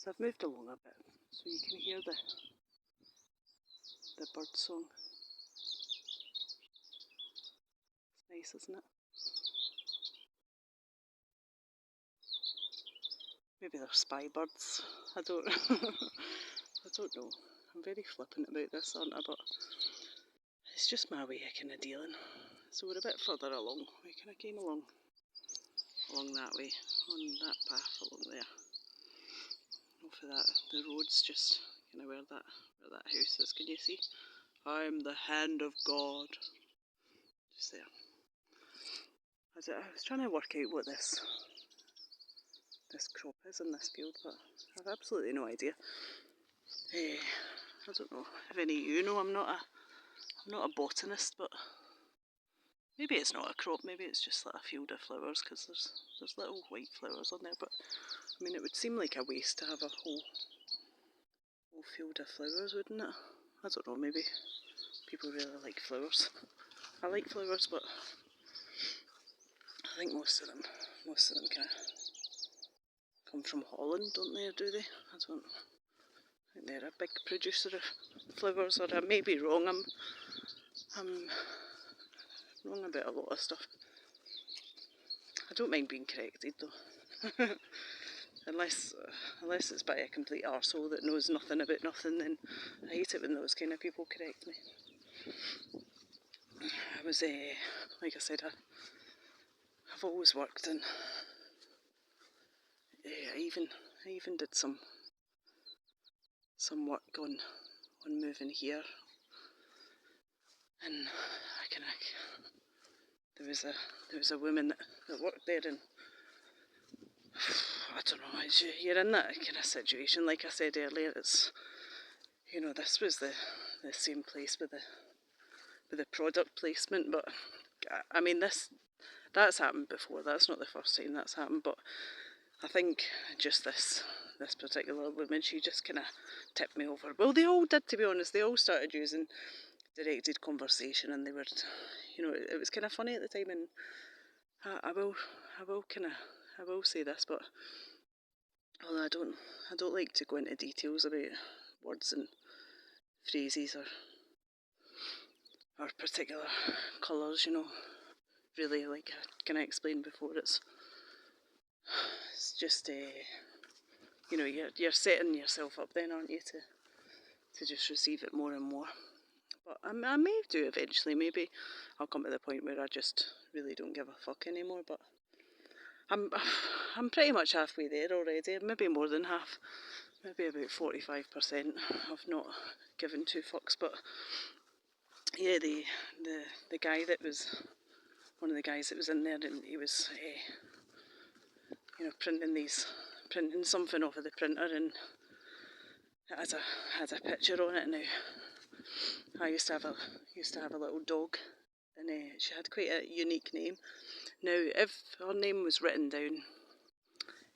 So I've moved along a bit so you can hear the bird song. It's nice, isn't it? Maybe they're spy birds. I don't I don't know. I'm very flippant about this, aren't I? But it's just my way of kind of dealing. So we're a bit further along. We kind of came along that way, on that path along there. Off of that, the road's just kind of where that house is. Can you see? I'm the hand of God. Just there. I was trying to work out what this crop is in this field, but I've absolutely no idea. I don't know if any of you know. I'm not a botanist, but maybe it's not a crop. Maybe it's just like a field of flowers, because there's little white flowers on there. But I mean, it would seem like a waste to have a whole field of flowers, wouldn't it? I don't know. Maybe people really like flowers. I like flowers, but I think most of them kind of come from Holland, don't they? Or do they? I think they're a big producer of flowers, or I may be wrong. I'm wrong about a lot of stuff. I don't mind being corrected though. unless it's by a complete arsehole that knows nothing about nothing, then I hate it when those kind of people correct me. I was, like I said, I've always worked in, I even did some work on moving here, and there was a woman that worked there, and I don't know, you're in that kind of situation. Like I said earlier, it's, you know, this was the same place with the product placement, but I mean, that's happened before. That's not the first time that's happened, but I think just this particular woman, she just kind of tipped me over. Well, they all did, to be honest. They all started using directed conversation, and they were, you know, it was kind of funny at the time. And I will say this, but although I don't like to go into details about words and phrases or particular colours, you know. Really, like I kind of explained before, it's just you know, you're setting yourself up then, aren't you, to just receive it more and more. But I may do eventually. Maybe I'll come to the point where I just really don't give a fuck anymore. But I'm pretty much halfway there already. Maybe more than half. Maybe about 45% of not giving two fucks. But yeah, the guy that was one of the guys that was in there, and he was you know, printing something off of the printer, and it had a picture on it. Now, I used to have a little dog, and she had quite a unique name. Now, if her name was written down,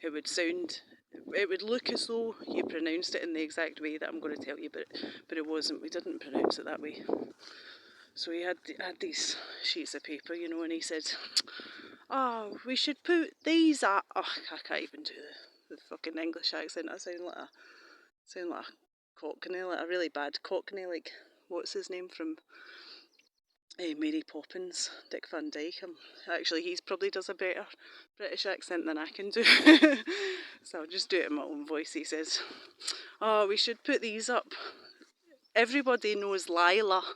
it would look as though you pronounced it in the exact way that I'm going to tell you, but it wasn't. We didn't pronounce it that way. So he had these sheets of paper, you know, and he said, "Oh, we should put these up." Oh, I can't even do the fucking English accent. I sound like a Cockney, like a really bad Cockney, like what's his name from Mary Poppins, Dick Van Dyke. Actually, he probably does a better British accent than I can do. So I'll just do it in my own voice. He says, "Oh, we should put these up. Everybody knows Lila,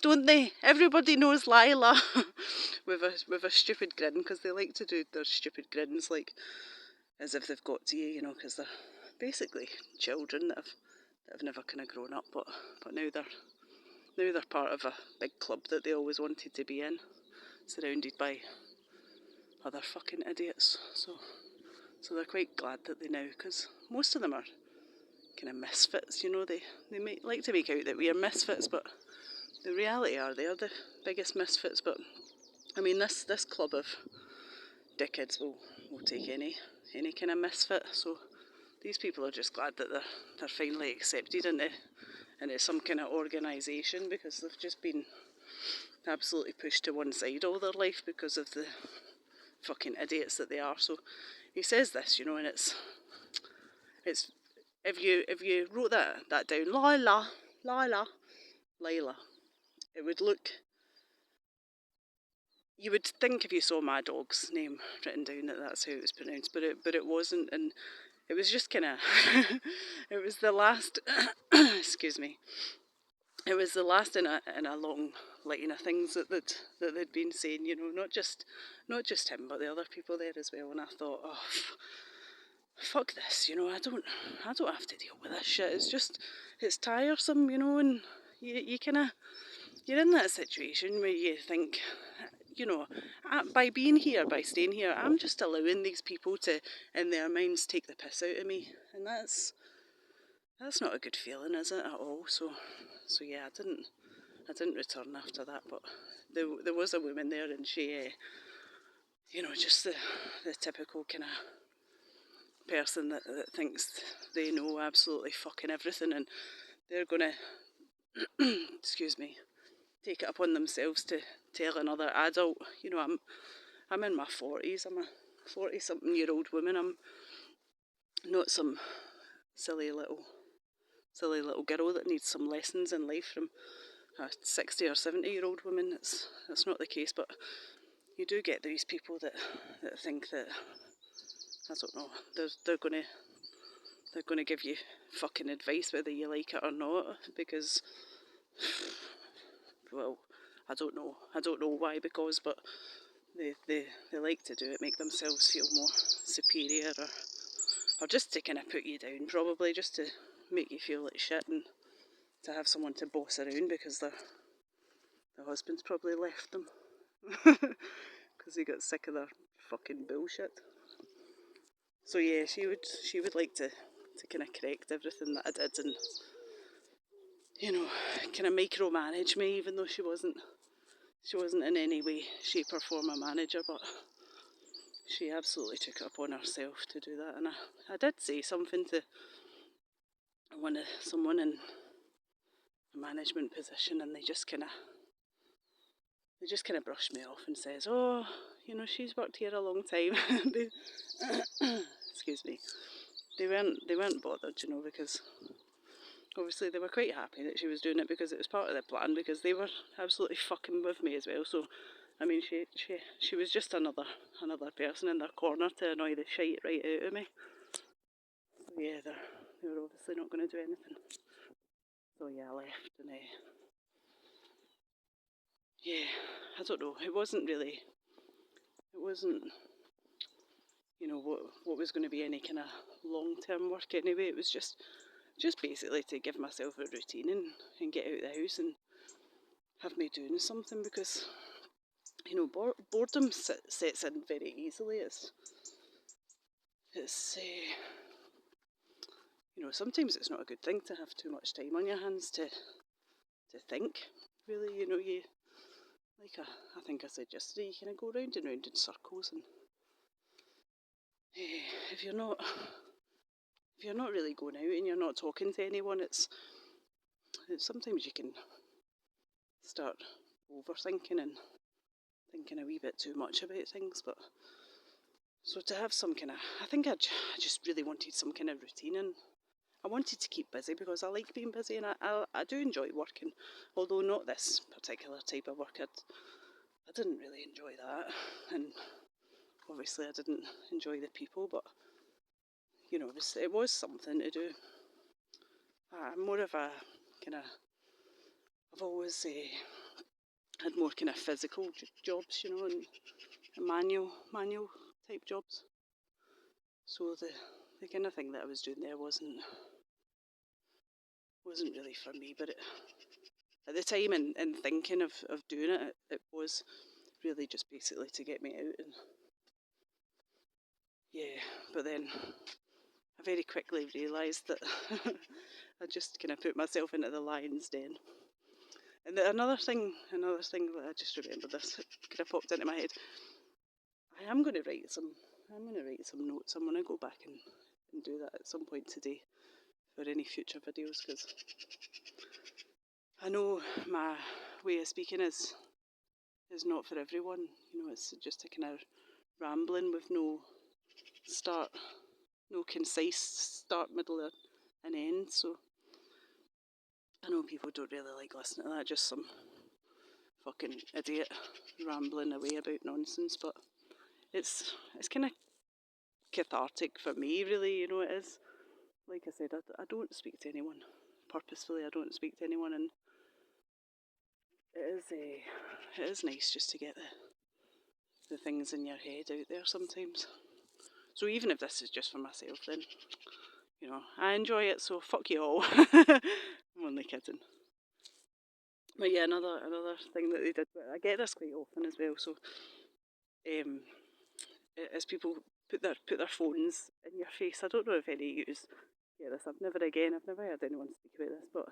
don't they? Everybody knows Lila." with a stupid grin, because they like to do their stupid grins like as if they've got to you know, because they're basically children that have never kind of grown up, but now they're part of a big club that they always wanted to be in, surrounded by other fucking idiots. So they're quite glad that they now, because most of them are kind of misfits, you know. They might like to make out that we are misfits, but the reality are they are the biggest misfits. But I mean, this club of dickheads will take any kind of misfit. So these people are just glad that they're finally accepted into some kind of organisation, because they've just been absolutely pushed to one side all their life because of the fucking idiots that they are. So he says this, you know, and it's if you wrote that down, Lila, it would look. You would think if you saw my dog's name written down that that's how it was pronounced, but it wasn't, and it was just kind of. It was the last. Excuse me. It was the last in a long line of things that they'd been saying. You know, not just him, but the other people there as well. And I thought, oh, fuck this. You know, I don't have to deal with this shit. It's tiresome. You know, and you kind of. You're in that situation where you think, you know, by being here, by staying here, I'm just allowing these people to, in their minds, take the piss out of me, and that's not a good feeling, is it, at all? So yeah, I didn't return after that, but there was a woman there, and she, you know, just the typical kind of person that thinks they know absolutely fucking everything, and they're gonna, excuse me, take it upon themselves to tell another adult. You know, I'm in my 40s. I'm a 40-something-year-old woman. I'm not some silly little girl that needs some lessons in life from a 60 or 70-year-old woman. That's not the case. But you do get these people that think that, I don't know, they're gonna give you fucking advice whether you like it or not, because, well, I don't know why, because, but they like to do it, make themselves feel more superior, or just to kind of put you down, probably just to make you feel like shit, and to have someone to boss around because their husband's probably left them because he got sick of their fucking bullshit. So yeah, she would like to kind of correct everything that I did, and, you know, kind of micromanage me, even though she wasn't in any way, shape or form a manager, but she absolutely took it upon herself to do that. And I did say something to someone in a management position, and they just kind of brushed me off and says, oh, you know, she's worked here a long time. Excuse me. They weren't bothered, you know, because obviously they were quite happy that she was doing it because it was part of the plan, because they were absolutely fucking with me as well. So, I mean, she was just another person in their corner to annoy the shite right out of me. So yeah, they were obviously not going to do anything. So yeah, I left, and yeah, I don't know. It wasn't, you know, what was going to be any kind of long-term work anyway. It was just basically to give myself a routine and get out of the house and have me doing something, because, you know, boredom sets in very easily. It's you know, sometimes it's not a good thing to have too much time on your hands to think, really. You know, I think I said yesterday, you kind of go round and round in circles, and if you're not really going out and you're not talking to anyone, it's sometimes you can start overthinking and thinking a wee bit too much about things. But so to have some kind of, I think I just really wanted some kind of routine, and I wanted to keep busy because I like being busy, and I do enjoy working, although not this particular type of work. I didn't really enjoy that, and obviously I didn't enjoy the people, but, you know, it was something to do. I'm more of a kind of, I've always had more kind of physical jobs, you know, and manual type jobs. So the kind of thing that I was doing there wasn't really for me. But at the time, and thinking of doing it was really just basically to get me out. And yeah, but then I very quickly realised that I just kind of put myself into the lion's den. And another thing that I just remembered, this kind of popped into my head. I'm going to write some notes. I'm going to go back and do that at some point today for any future videos, because I know my way of speaking is not for everyone. You know, it's just a kind of rambling with no concise start, middle, or an end. So I know people don't really like listening to that, just some fucking idiot rambling away about nonsense, but it's kind of cathartic for me, really. You know, it is. Like I said, I don't speak to anyone purposefully. I don't speak to anyone, and it is nice just to get the things in your head out there sometimes. So even if this is just for myself, then you know I enjoy it. So fuck you all. I'm only kidding. But yeah, another thing that they did. I get this quite often as well. So as people put their phones in your face. I don't know if any of you get this. I've never heard anyone speak about this, but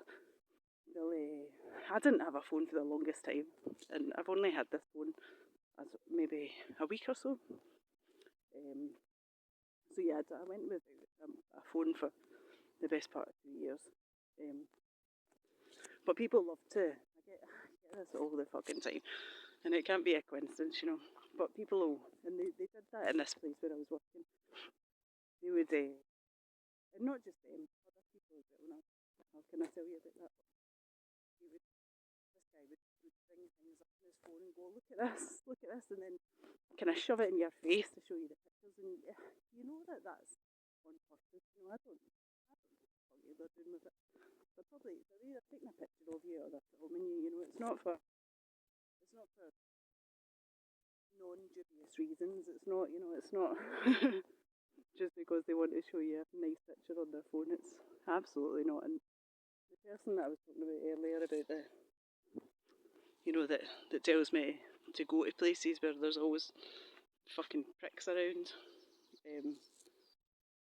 I didn't have a phone for the longest time, and I've only had this phone as maybe a week or so. So yeah, I went without a phone for the best part of 2 years. But people love to. I get this all the fucking time, and it can't be a coincidence, you know. But people will, and they did that in this place where I was working. They would, and not just them, other people as well. How can I tell you about that? This guy would bring things up on his phone and go, look at this, and then kind of shove it in your face to show you the pictures, and you know that's on purpose. You know, I don't know what they're doing with it. They're either taking a picture of you or they're filming you. You know, it's not for non-dubious reasons. It's not, you know, it's not just because they want to show you a nice picture on their phone. It's absolutely not. And the person that I was talking about earlier about that tells me to go to places where there's always fucking pricks around.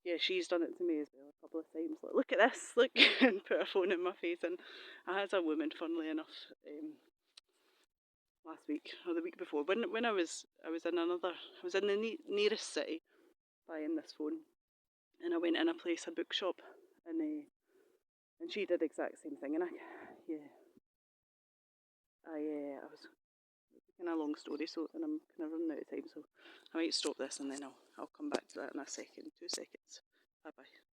Yeah, she's done it to me as well a couple of times. Like, look at this, look, and put her phone in my face. And I had a woman, funnily enough, last week or the week before when I was in the nearest city buying this phone, and I went in a place, a bookshop, and she did the exact same thing, and I was kind of a long story, so and I'm kind of running out of time, so I might stop this and then I'll come back to that in a second, 2 seconds. Bye bye.